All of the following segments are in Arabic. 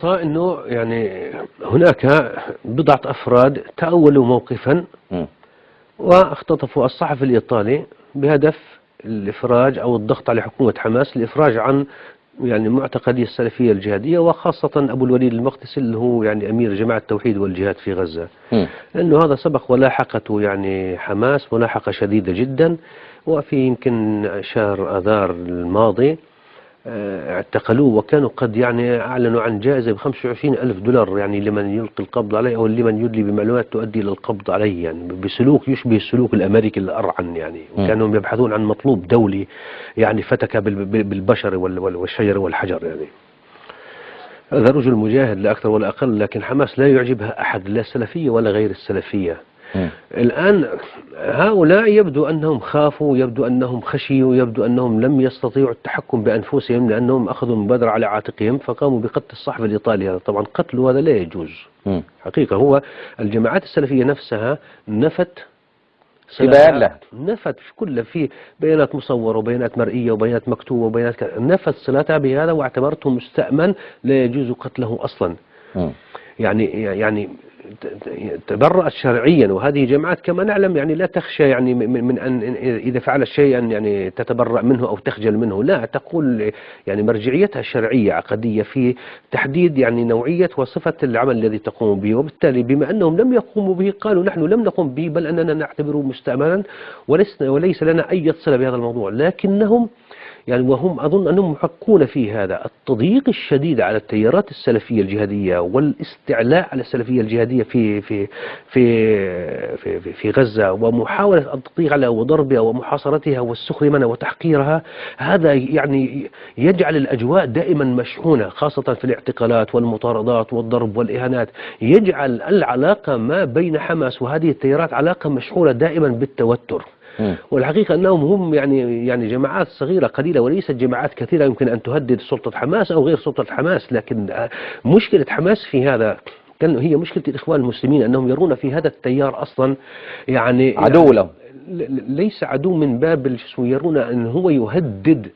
أنه يعني هناك بضعة أفراد تأولوا موقفا واختطفوا الصحفي الإيطالي بهدف الإفراج أو الضغط على حكومة حماس للإفراج عن يعني معتقدي السلفية الجهادية، وخاصة أبو الوليد المقدسي اللي هو يعني أمير جماعة التوحيد والجهاد في غزة. لأنه هذا سبق ولاحقته يعني حماس ملاحقة شديدة جدا، وفي يمكن شهر آذار الماضي اعتقلوه، وكانوا قد يعني أعلنوا عن جائزة ب25,000 دولار يعني لمن يلقي القبض عليه أو لمن يدلي بمعلومات تؤدي إلى القبض عليه، يعني بسلوك يشبه السلوك الأمريكي الأرعن يعني. وكانوا يبحثون عن مطلوب دولي يعني فتك بالبشر والشجر والحجر يعني. هذا رجل مجاهد لا أكثر ولا أقل، لكن حماس لا يعجبها أحد، لا السلفية ولا غير السلفية. الآن هؤلاء يبدو أنهم خافوا، يبدو أنهم خشيوا، يبدو أنهم لم يستطيعوا التحكم بأنفسهم، لأنهم أخذوا المبادرة على عاتقهم فقاموا بقتل الصحفي الإيطالي. هذا طبعا قتله هذا لا يجوز حقيقة. هو الجماعات السلفية نفسها نفت في بيان له، نفت كل في بيانات مصورة وبيانات مرئية وبيانات مكتوبة وبيانات نفت صلتها بهذا واعتبرته مستأمن لا يجوز قتله أصلا. يعني تبرأت شرعيا، وهذه جماعات كما نعلم يعني لا تخشى يعني من أن إذا فعل شيئا يعني تتبرأ منه أو تخجل منه، لا، تقول يعني مرجعيتها الشرعية عقدية في تحديد يعني نوعية وصفة العمل الذي تقوم به، وبالتالي بما أنهم لم يقوموا به قالوا نحن لم نقم به، بل أننا نعتبره مستأمنا وليس لنا أي صلة بهذا الموضوع. لكنهم يعني وهم أظن أنهم محقون في هذا التضييق الشديد على التيارات السلفية الجهادية والاستعلاء على السلفية الجهادية في غزة، ومحاولة التضييق عليها وضربها ومحاصرتها والسخر منها وتحقيرها. هذا يعني يجعل الأجواء دائما مشحونة، خاصة في الاعتقالات والمطاردات والضرب والإهانات، يجعل العلاقة ما بين حماس وهذه التيارات علاقة مشحونة دائما بالتوتر. والحقيقة أنهم هم يعني جماعات صغيرة قليلة وليست جماعات كثيرة يمكن أن تهدد سلطة حماس أو غير سلطة حماس. لكن مشكلة حماس في هذا هي مشكلة الإخوان المسلمين، أنهم يرون في هذا التيار أصلا يعني عدو لهم، ليس عدو من باب يرون أن هو يهدد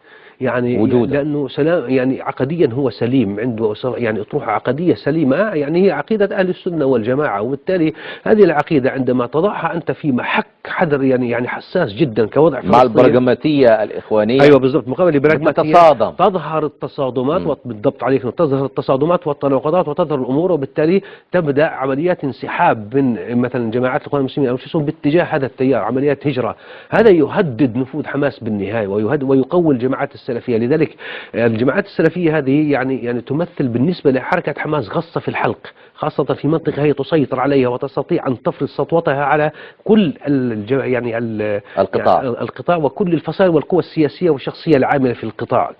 يعني وجوده، لأنه سلام يعني عقديا هو سليم، عنده يعني أطروحة عقدية سليمة، يعني هي عقيدة أهل السنة والجماعة. وبالتالي هذه العقيدة عندما تضعها أنت في محك حذر يعني حساس جدا كوضع مع البراغماتية الإخوانية، أيوة بالضبط، مقابل البراغماتية تتصادم، تظهر التصادمات بالضبط عليك، تظهر التصادمات والتناقضات وتظهر الأمور، وبالتالي تبدأ عمليات انسحاب من مثلا جماعات الإخوان المسلمين أو شو باتجاه هذا التيار، عمليات هجرة. هذا يهدد نفوذ حماس بالنهاية ويقوي الجماعات السلفية. لذلك الجماعات السلفية هذه يعني تمثل بالنسبة لحركة حماس غصة في الحلق، خاصة في منطقة هي تسيطر عليها وتستطيع أن تفرض سطوتها على كل يعني القطاع وكل الفصائل والقوى السياسية والشخصية العاملة في القطاع.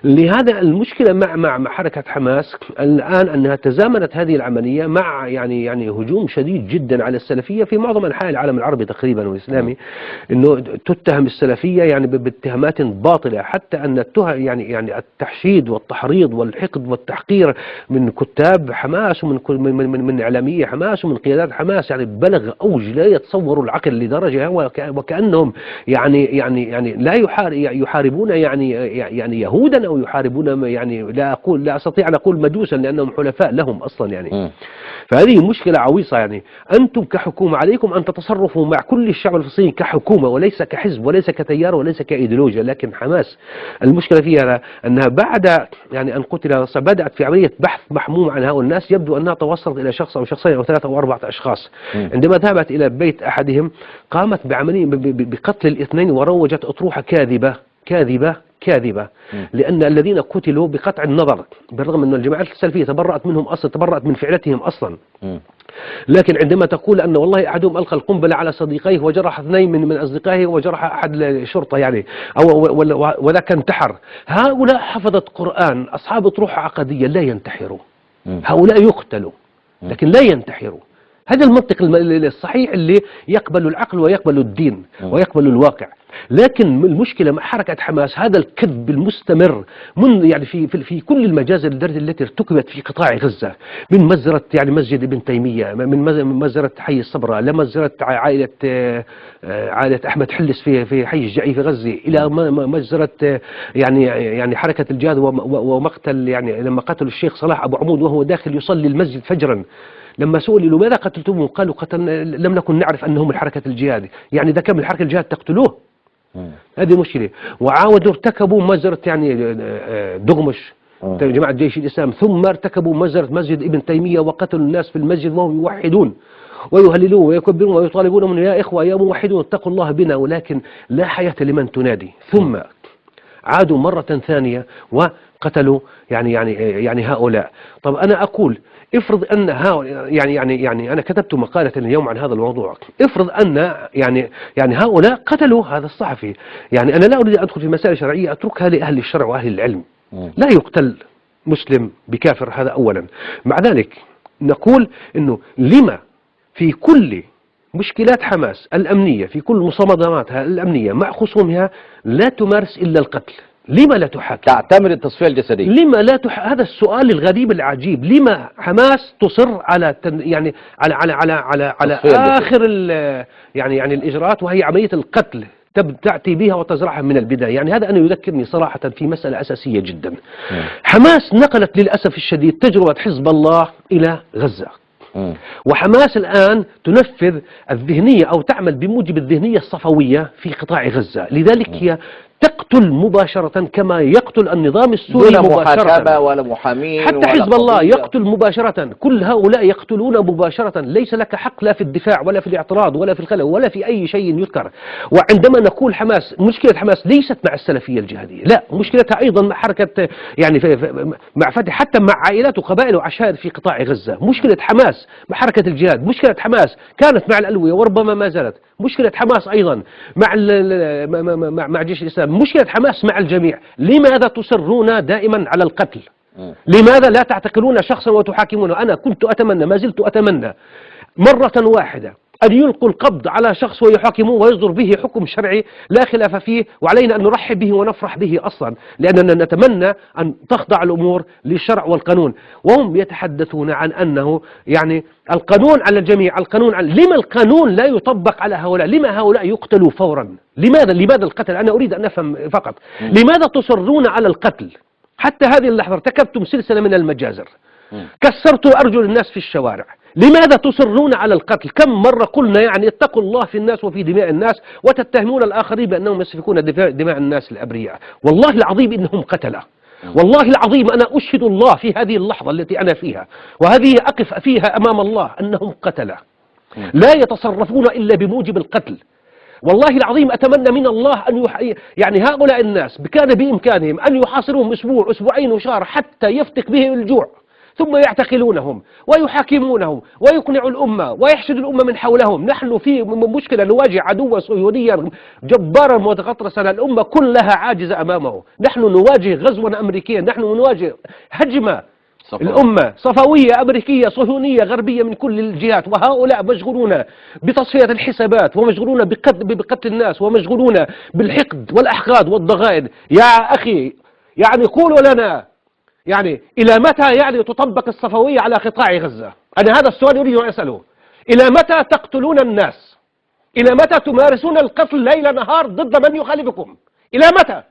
لهذا المشكلة مع حركة حماس الآن أنها تزامنت هذه العملية مع يعني هجوم شديد جدا على السلفية في معظم أنحاء العالم العربي تقريبا والإسلامي، إنه تتهم السلفية يعني باتهامات باطلة، حتى أن يعني التحشيد والتحريض والحقد والتحقير من كتاب حماس ومن إعلاميي حماس ومن قيادات حماس يعني بلغ أوج لا يتصور العقل، لدرجة وكأنهم يعني لا يحاربون يعني يهودا أو يحاربون يعني لا أستطيع أن أقول مجوسا لأنهم حلفاء لهم أصلا يعني. فهذه مشكلة عويصة. يعني أنتم كحكومة عليكم أن تتصرفوا مع كل الشعب الفلسطيني كحكومة وليس كحزب وليس كتيار وليس كإيديولوجيا. لكن حماس المشكلة فيها أنها بعد يعني أن قتل بدأت في عملية بحث محموم عن هؤلاء الناس، يبدو أنها توصلت إلى شخص أو شخصين أو 3 أو 4 أشخاص. عندما ذهبت إلى بيت أحدهم قامت بعملية بقتل الاثنين وروجت أطروحة كاذبة لأن الذين قتلوا بقطع النظر، بالرغم أن الجماعات السلفية تبرأت منهم أصلا، تبرأت من فعلتهم أصلا. لكن عندما تقول أن والله أحدهم ألقى القنبلة على صديقيه وجرح 2 من أصدقائه وجرح أحد الشرطة يعني وذاك انتحر، هؤلاء حفظت قرآن أصحاب أطروحة عقدية لا ينتحروا، هؤلاء يقتلوا لكن لا ينتحروا. هذا المنطق الصحيح اللي يقبل العقل ويقبل الدين ويقبل الواقع. لكن المشكلة مع حركة حماس هذا الكذب المستمر من يعني في كل المجازر التي ارتكبت في قطاع غزة، من مجزرة يعني مسجد ابن تيمية، من مجزرة حي الصبرة، لمجزرة عائلة أحمد حلس في حي الجعي في غزة، إلى مجزرة يعني حركة الجهاد ومقتل يعني لما قتلوا الشيخ صلاح أبو عمود وهو داخل يصلي المسجد فجرا. لما سئلوا لماذا قتلتموه قالوا لم نكن نعرف أنه من حركة الجهاد. يعني إذا كان من حركة الجهاد تقتلوه. هذه مشكلة. وعاودوا ارتكبوا مجزرة يعني دغمش جماعة جيش الإسلام، ثم ارتكبوا مجزرة مسجد ابن تيمية وقتلوا الناس في المسجد وهم يوحدون ويهللون ويكبرون ويطالبون من يا إخوة يا موحدون اتقوا الله بنا، ولكن لا حياة لمن تنادي. ثم عادوا مرة ثانية وقتلوا يعني هؤلاء. طب أنا أقول افرض أن يعني أنا كتبت مقالة اليوم عن هذا الموضوع. افرض أن يعني هؤلاء قتلوا هذا الصحفي. يعني أنا لا أريد أن أدخل في مسائل شرعية، أتركها لأهل الشرع وأهل العلم. لا يقتل مسلم بكافر، هذا أولا. مع ذلك نقول إنه لما في كل مشكلات حماس الأمنية، في كل مصادماتها الأمنية مع خصومها لا تمارس إلا القتل؟ لما لا تحاكم؟ تعتمد التصفية الجسدية. لما لا هذا السؤال الغريب العجيب. لما حماس تصر على يعني على آخر يعني الإجراءات، وهي عملية القتل تأتي بها وتزرعها من البداية؟ يعني هذا أنا يذكرني صراحة في مسألة أساسية جدا. حماس نقلت للأسف الشديد تجربة حزب الله إلى غزة، وحماس الآن تنفذ الذهنية أو تعمل بموجب الذهنية الصفوية في قطاع غزة. لذلك هي تقتل مباشرة كما يقتل النظام السوري دون مباشرة، محاكمة ولا محامين حتى ولا حزب الله قضية. يقتل مباشرة. كل هؤلاء يقتلون مباشرة، ليس لك حق لا في الدفاع ولا في الاعتراض ولا في الخلل ولا في أي شيء يذكر. وعندما نقول حماس، مشكلة حماس ليست مع السلفية الجهادية، لا، مشكلتها أيضا مع حركة يعني مع فتح، حتى مع عائلات وقبائل وعشائر في قطاع غزة. مشكلة حماس مع حركة الجهاد، مشكلة حماس كانت مع الألوية وربما ما زالت، مشكلة حماس أيضا مع جيش الإسلام، مشكلة حماس مع الجميع. لماذا تصرون دائما على القتل؟ لماذا لا تعتقلون شخصا وتحاكمونه؟ أنا كنت أتمنى، ما زلت أتمنى مرة واحدة أن يلقوا القبض على شخص ويحاكموه ويصدر به حكم شرعي لا خلاف فيه، وعلينا أن نرحب به ونفرح به أصلا، لأننا نتمنى أن تخضع الأمور للشرع والقانون. وهم يتحدثون عن أنه يعني القانون على الجميع، القانون على... لما القانون لا يطبق على هؤلاء؟ لما هؤلاء يقتلوا فورا؟ لماذا القتل؟ أنا أريد أن أفهم فقط. لماذا تصرون على القتل؟ حتى هذه اللحظة ارتكبتم سلسلة من المجازر، كسرتوا أرجل الناس في الشوارع. لماذا تصرون على القتل؟ كم مرة قلنا يعني اتقوا الله في الناس وفي دماء الناس، وتتهمون الآخرين بأنهم يسفكون دماء الناس الأبرياء. والله العظيم إنهم قتلة، والله العظيم أنا أشهد الله في هذه اللحظة التي أنا فيها وهذه أقف فيها أمام الله أنهم قتلة لا يتصرفون إلا بموجب القتل. والله العظيم أتمنى من الله أن يعني هؤلاء الناس كان بإمكانهم أن يحاصروهم أسبوع أسبوعين وشهر حتى يفتك بهم الجوع، ثم يعتقلونهم ويحاكمونهم ويقنعوا الأمة ويحشد الأمة من حولهم. نحن في مشكلة، نواجه عدوا صهيونيا جبارا متغطرسا، الأمة كلها عاجزة أمامه. نحن نواجه غزوا أمريكيا، نحن نواجه هجمة الأمة صفوية أمريكية صهيونية غربية من كل الجهات، وهؤلاء مشغولون بتصفية الحسابات ومشغولون بقتل الناس ومشغولون بالحقد والأحقاد والضغائن. يا أخي يعني قولوا لنا يعني إلى متى يعني تطبق الصفوية على قطاع غزة؟ أنا هذا السؤال أريد أن أسأله. إلى متى تقتلون الناس؟ إلى متى تمارسون القتل ليل نهار ضد من يخالفكم؟ إلى متى؟